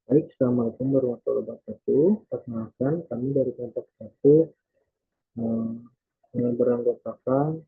Baik, Assalamualaikum warahmatullahi wabarakatuh. Perkenalkan, kami dari kelompok satu eh, yang beranggotakan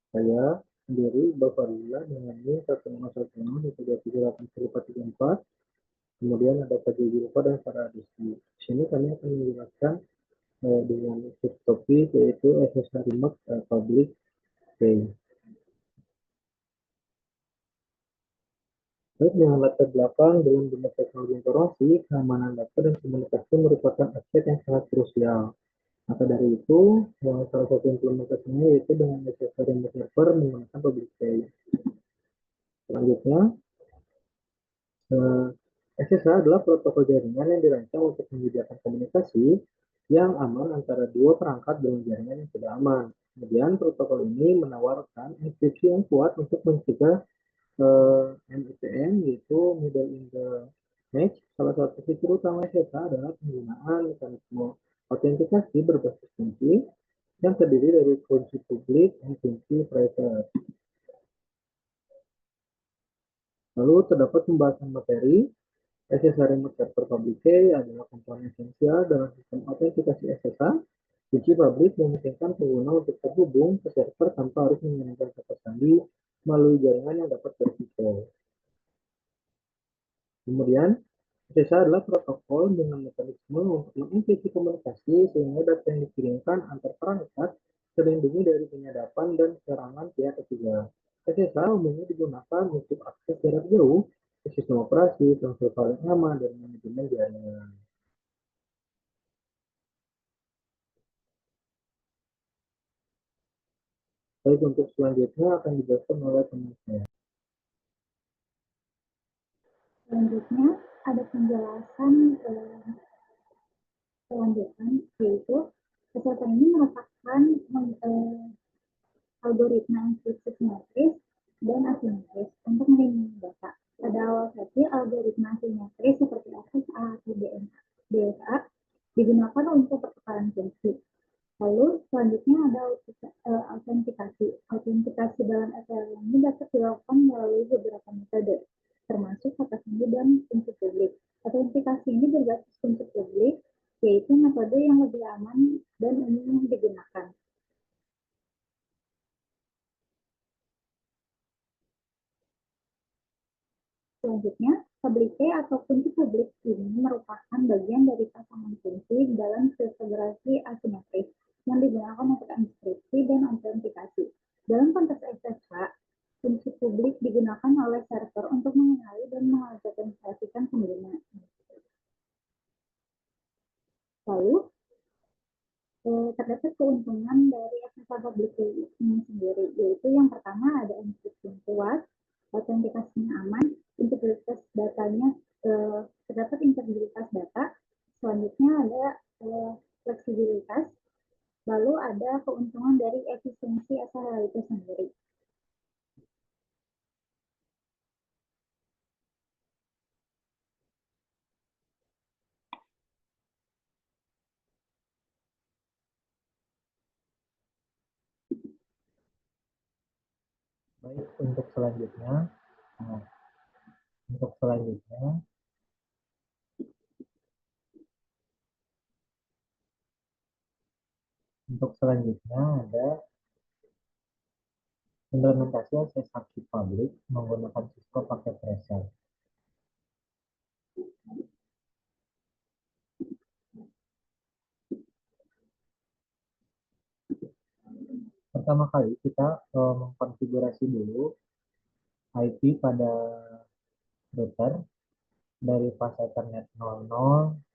saya sendiri, Bapak Lila, dengan NIM 1016334. Kemudian ada Pak Jilpa dan para adisi. Di sini kami akan menjelaskan dengan topik yaitu SSH Remote Public Key. Baik, dengan latar belakang dalam dunia teknologi informasi, keamanan data dan komunikasi merupakan aspek yang sangat krusial. Maka dari itu, salah satu implementasinya yaitu dengan SSH Remote Server menggunakan public key. Selanjutnya, SSH adalah protokol jaringan yang dirancang untuk menyediakan komunikasi yang aman antara dua perangkat dengan jaringan yang sudah aman. Kemudian protokol ini menawarkan enkripsi yang kuat untuk mencegah MITM, yaitu Middle in the Match. Salah satu fitur utama SSH adalah penggunaan mekanisme autentikasi berbasis kunci yang terdiri dari kunci publik dan kunci private. Lalu terdapat pembahasan materi. SSH Remote Server Public Key adalah komponen esensial dalam sistem autentikasi SSH. Kunci publik memungkinkan pengguna untuk terhubung ke server tanpa harus menggunakan kata sandi melalui jaringan yang dapat berisiko. Kemudian, SSH adalah protokol dengan mekanisme untuk mengenkripsi komunikasi sehingga data yang dikirimkan antar perangkat terlindungi dari penyadapan dan serangan pihak ketiga. SSH umumnya digunakan untuk akses jarak jauh ke sistem operasi, transfer file yang aman, dan manajemen jaringan. Baik, untuk selanjutnya akan dijelaskan oleh teman saya. Selanjutnya ada penjelasan selanjutnya, yaitu kesehatan ini merupakan algoritma enkripsi simetris dan asimetris untuk melindungi data. Pada awal sesi, algoritma asimetris seperti SSA atau DSA digunakan untuk pertukaran kunci. Lalu selanjutnya ada autentikasi. Autentikasi dalam SLM ini dapat dilakukan melalui beberapa metode, termasuk kata sandi dan kunci publik. Autentikasi ini berbasis kunci publik, yaitu metode yang lebih aman dan umum digunakan. Selanjutnya, public key atau kunci publik ini merupakan bagian dari pasangan kunci dalam kriptografi asimetris yang digunakan untuk enkripsi dan autentikasi. Dalam konteks SSH, kunci publik digunakan oleh server untuk mengenali dan mengautentikasikan pengguna. Lalu, terdapat keuntungan dari SSH public key ini sendiri, yaitu yang pertama ada enkripsi yang kuat, autentikasinya aman, integritas datanya, terdapat integritas data, selanjutnya ada fleksibilitas, lalu ada keuntungan dari efisiensi SSH itu sendiri. Baik, untuk selanjutnya, nah, untuk selanjutnya, untuk selanjutnya ada implementasi SSH public menggunakan Cisco pakai Tracer. Pertama kali kita mengkonfigurasi dulu IP pada router dari pas Ethernet 00,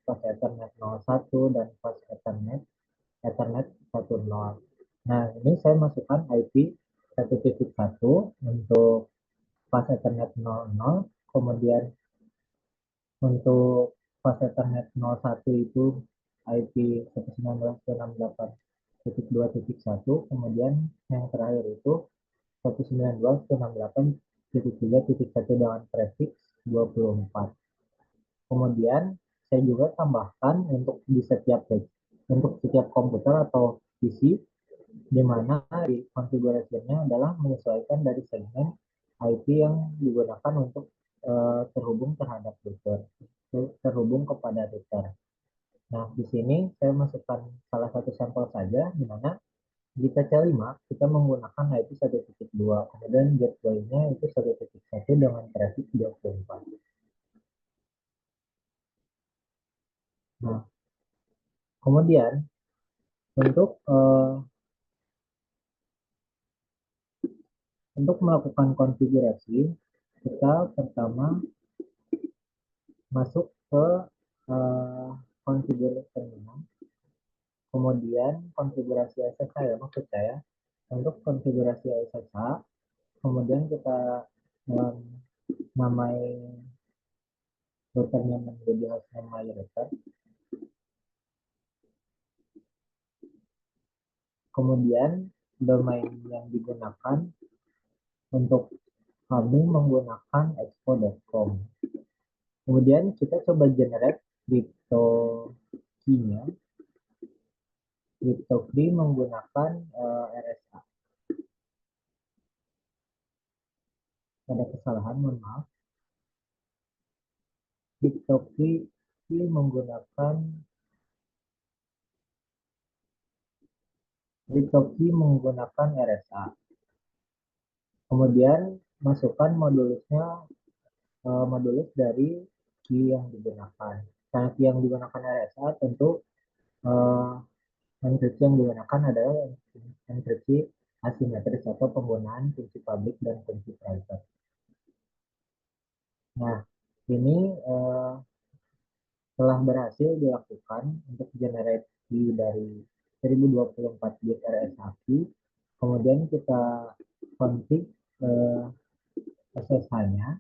pas Ethernet 01, dan pas Ethernet Ethernet 10. Nah, ini saya masukkan IP 1.1 untuk pas Ethernet 00, kemudian untuk pas Ethernet 01 itu IP 192.168.2.1, kemudian yang terakhir itu 192.168.3.1 dengan prefix 24. Kemudian saya juga tambahkan untuk setiap komputer atau PC, di mana di konfigurasinya adalah menyesuaikan dari segmen IP yang digunakan untuk terhubung terhadap router, terhubung kepada router. Nah, di sini saya masukkan salah satu sampel saja, di mana jika C5 kita menggunakan IP 1.2, kemudian gateway-nya itu 1.1 dengan traffic 24. Nah, kemudian untuk melakukan konfigurasi, kita pertama masuk ke konfigurasi terminal, kemudian konfigurasi SSH ya maksud saya. Untuk konfigurasi SSH, kemudian kita namai routernya menjadi hostname my router. Kemudian domain yang digunakan untuk kami menggunakan expo.com. Kemudian kita coba generate crypto key-nya. Crypto key menggunakan RSA. Ada kesalahan, mohon maaf. Crypto key menggunakan RSA. Kemudian masukkan modulus dari key yang digunakan. Karena key yang digunakan RSA, tentu enkripsi yang digunakan adalah enkripsi asimetris atau penggunaan kunci publik dan kunci private. Nah, ini telah berhasil dilakukan untuk generate key dari 1024 bit RSA key. Kemudian kita config SSH-nya.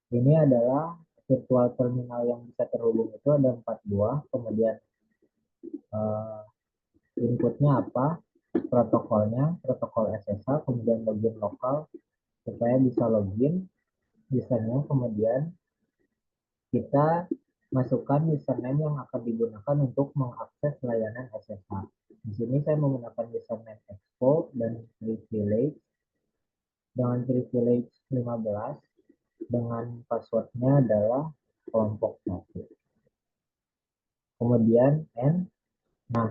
Ini adalah virtual terminal yang bisa terhubung itu ada 4 buah. Kemudian inputnya apa, protokolnya, protokol SSH, kemudian login lokal supaya bisa login usernya, kemudian kita masukkan username yang akan digunakan untuk mengakses layanan SSH. Di sini saya menggunakan username expo dan privilege dengan privilege 15 dengan passwordnya adalah kelompok 1. Kemudian N. Nah,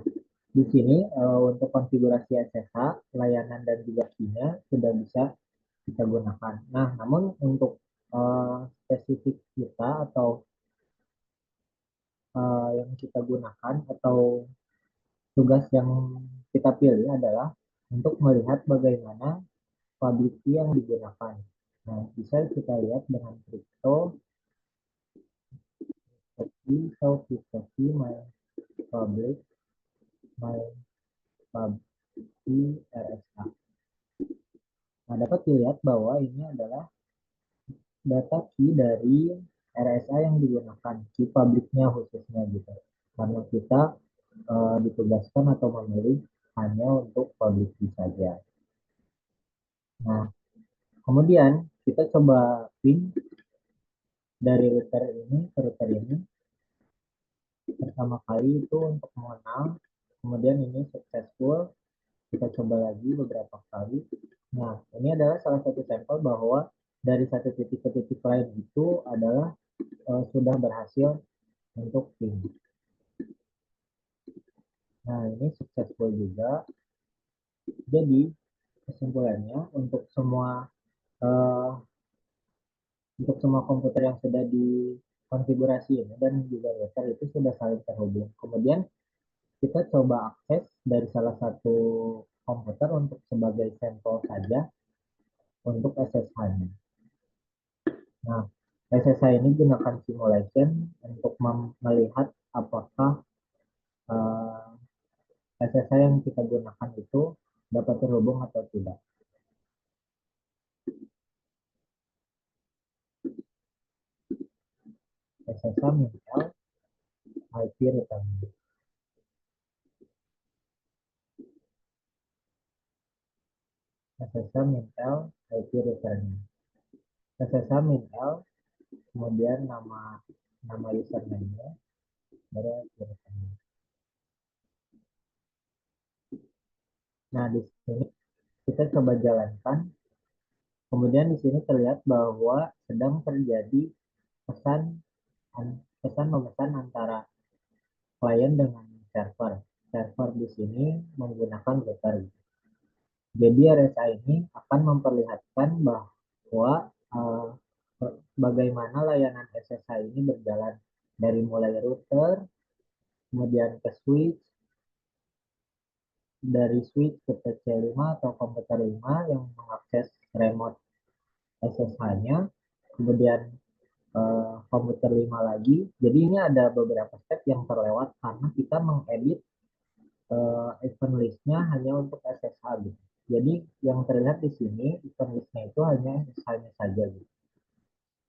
di sini untuk konfigurasi SSH, layanan dan juga key-nya sudah bisa kita gunakan. Nah, namun untuk spesifik kita atau yang kita gunakan atau tugas yang kita pilih adalah untuk melihat bagaimana public key yang digunakan. Nah, bisa kita lihat dengan crypto key my public key RSA. Nah, dapat dilihat bahwa ini adalah data key dari RSA yang digunakan, key publiknya khususnya gitu. Karena kita ditugaskan atau memilih hanya untuk public key saja. Nah, kemudian kita coba ping dari router ini ke router ini. Pertama kali itu untuk mengenal, kemudian ini successful. Kita coba lagi beberapa kali. Nah, ini adalah salah satu sampel bahwa dari satu titik ke titik lain itu adalah sudah berhasil untuk ping. Nah, ini successful juga. Jadi, kesimpulannya untuk semua komputer yang sudah dikonfigurasi ini dan juga router itu sudah saling terhubung. Kemudian kita coba akses dari salah satu komputer untuk sebagai sampel saja untuk SSH-nya. Nah, SSH ini gunakan simulation untuk melihat apakah SSH yang kita gunakan itu dapat terhubung atau tidak. SSH mintel IP return. SSH mintel IP return. SSH mintel, kemudian nama username-nya, baru IP return. Nah, di sini kita coba jalankan Kemudian di sini terlihat bahwa sedang terjadi pesan pesan memesan antara klien dengan server. Server di sini menggunakan router. Jadi RSA ini akan memperlihatkan bahwa uh, bagaimana layanan SSH ini berjalan dari mulai router, kemudian ke switch, dari switch ke PC5 atau komputer 5 yang mengakses remote SSH-nya, kemudian komputer 5 lagi. Jadi ini ada beberapa step yang terlewat karena kita mengedit event list-nya hanya untuk SSH gitu. Jadi yang terlihat di sini event list-nya itu hanya SSH-nya saja gitu.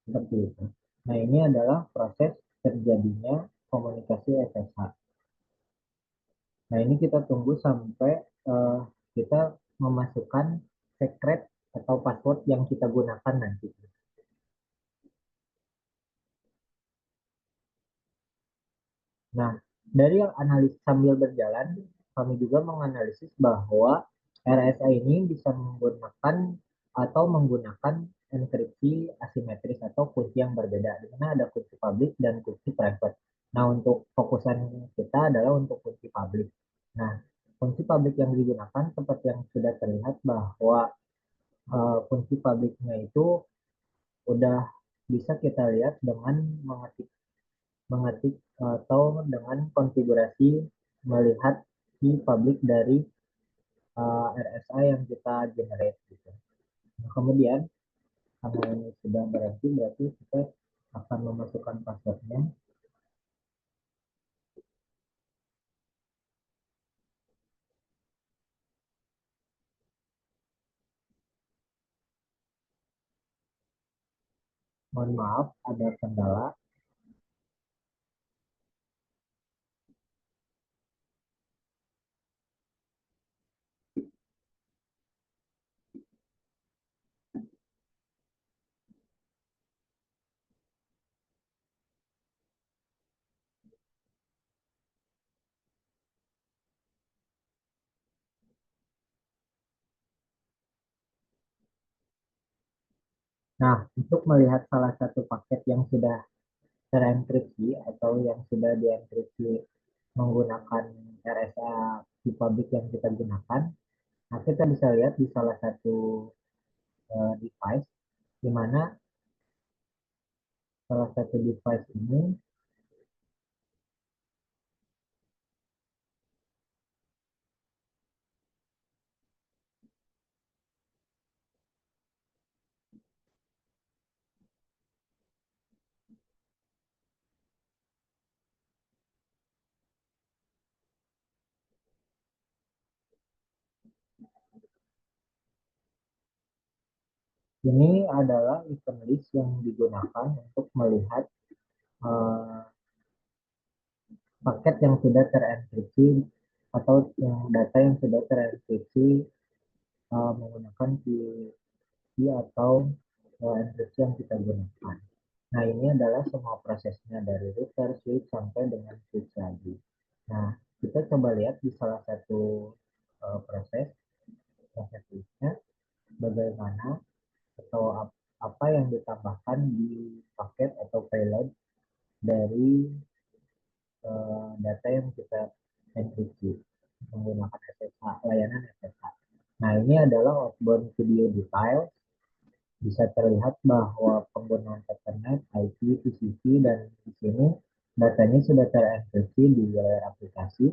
Seperti itu. Nah, ini adalah proses terjadinya komunikasi SSH. Nah, ini kita tunggu sampai uh, kita memasukkan secret atau password yang kita gunakan nanti. Nah, dari analis sambil berjalan, kami juga menganalisis bahwa RSA ini bisa menggunakan atau menggunakan enkripsi asimetris atau kunci yang berbeda, di mana ada kunci publik dan kunci private. Nah, untuk fokusan kita adalah untuk kunci publik. Nah, kunci publik yang digunakan seperti yang sudah terlihat bahwa kunci publiknya itu udah bisa kita lihat dengan mengetik mengetik atau dengan konfigurasi melihat key public dari RSA yang kita generate gitu. Nah, kemudian karena ini sudah berarti kita akan memasukkan passwordnya. Mohon maaf ada kendala. Nah, untuk melihat salah satu paket yang sudah terenkripsi atau yang sudah dienkripsi menggunakan RSA di public yang kita gunakan, nah kita bisa lihat di salah satu device di mana salah satu device ini adalah event list yang digunakan untuk melihat uh, paket yang sudah terenkripsi atau yang data yang sudah terenkripsi menggunakan key atau enkripsi yang kita gunakan. Nah, ini adalah semua prosesnya dari router, switch, sampai dengan switch lagi. Nah, kita coba lihat di salah satu proses switchnya, bagaimana atau apa yang ditambahkan di paket atau payload dari data yang kita enkripsi menggunakan SSH, layanan SSH. Nah, ini adalah outbound video detail. Bisa terlihat bahwa penggunaan Ethernet, IP, TCP, dan di sini datanya sudah terenkripsi di layar aplikasi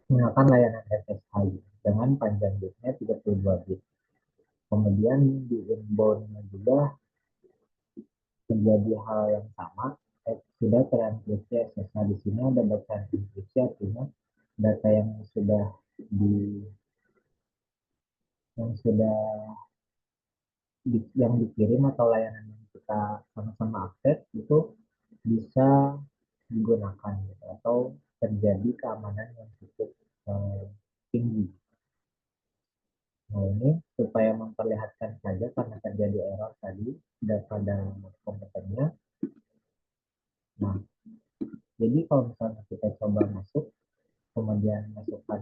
menggunakan layanan SSH dengan panjang bitnya 32 bit. Kemudian di inbound juga terjadi hal yang sama, sudah terenkripsi SSH. Di sini ada bacaan enkripsi, artinya data di yang sudah yang dikirim atau layanan yang kita sama-sama akses itu bisa digunakan gitu, atau terjadi keamanan yang cukup tinggi. Nah, ini supaya memperlihatkan saja karena terjadi error tadi pada komputernya. Nah, jadi kalau misalnya kita coba masuk, kemudian masukkan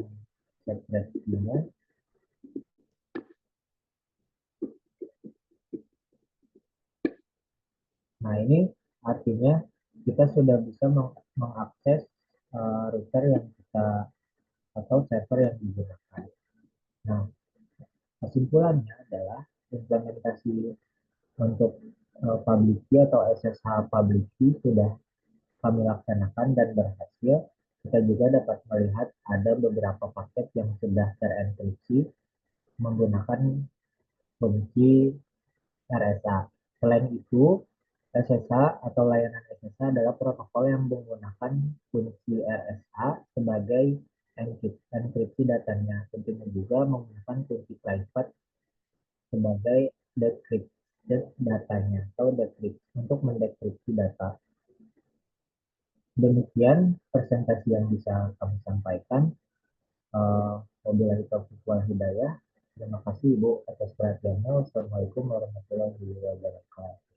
secret key-nya, Nah, ini artinya kita sudah bisa mengakses router yang kita atau server yang digunakan. Nah, kesimpulannya adalah implementasi untuk public key atau SSH public key sudah kami laksanakan dan berhasil. Kita juga dapat melihat ada beberapa paket yang sudah terenkripsi menggunakan kunci RSA. Selain itu, SSH atau layanan SSH adalah protokol yang menggunakan kunci RSA sebagai enkripsi datanya. Tentunya juga menggunakan kunci private sebagai decrypted datanya atau decrypt untuk mendekripsi data. Demikian presentasi yang bisa kami sampaikan. Wabillahi taufiq wal hidayah. Terima kasih Ibu atas perhatiannya. Wassalamualaikum warahmatullahi wabarakatuh.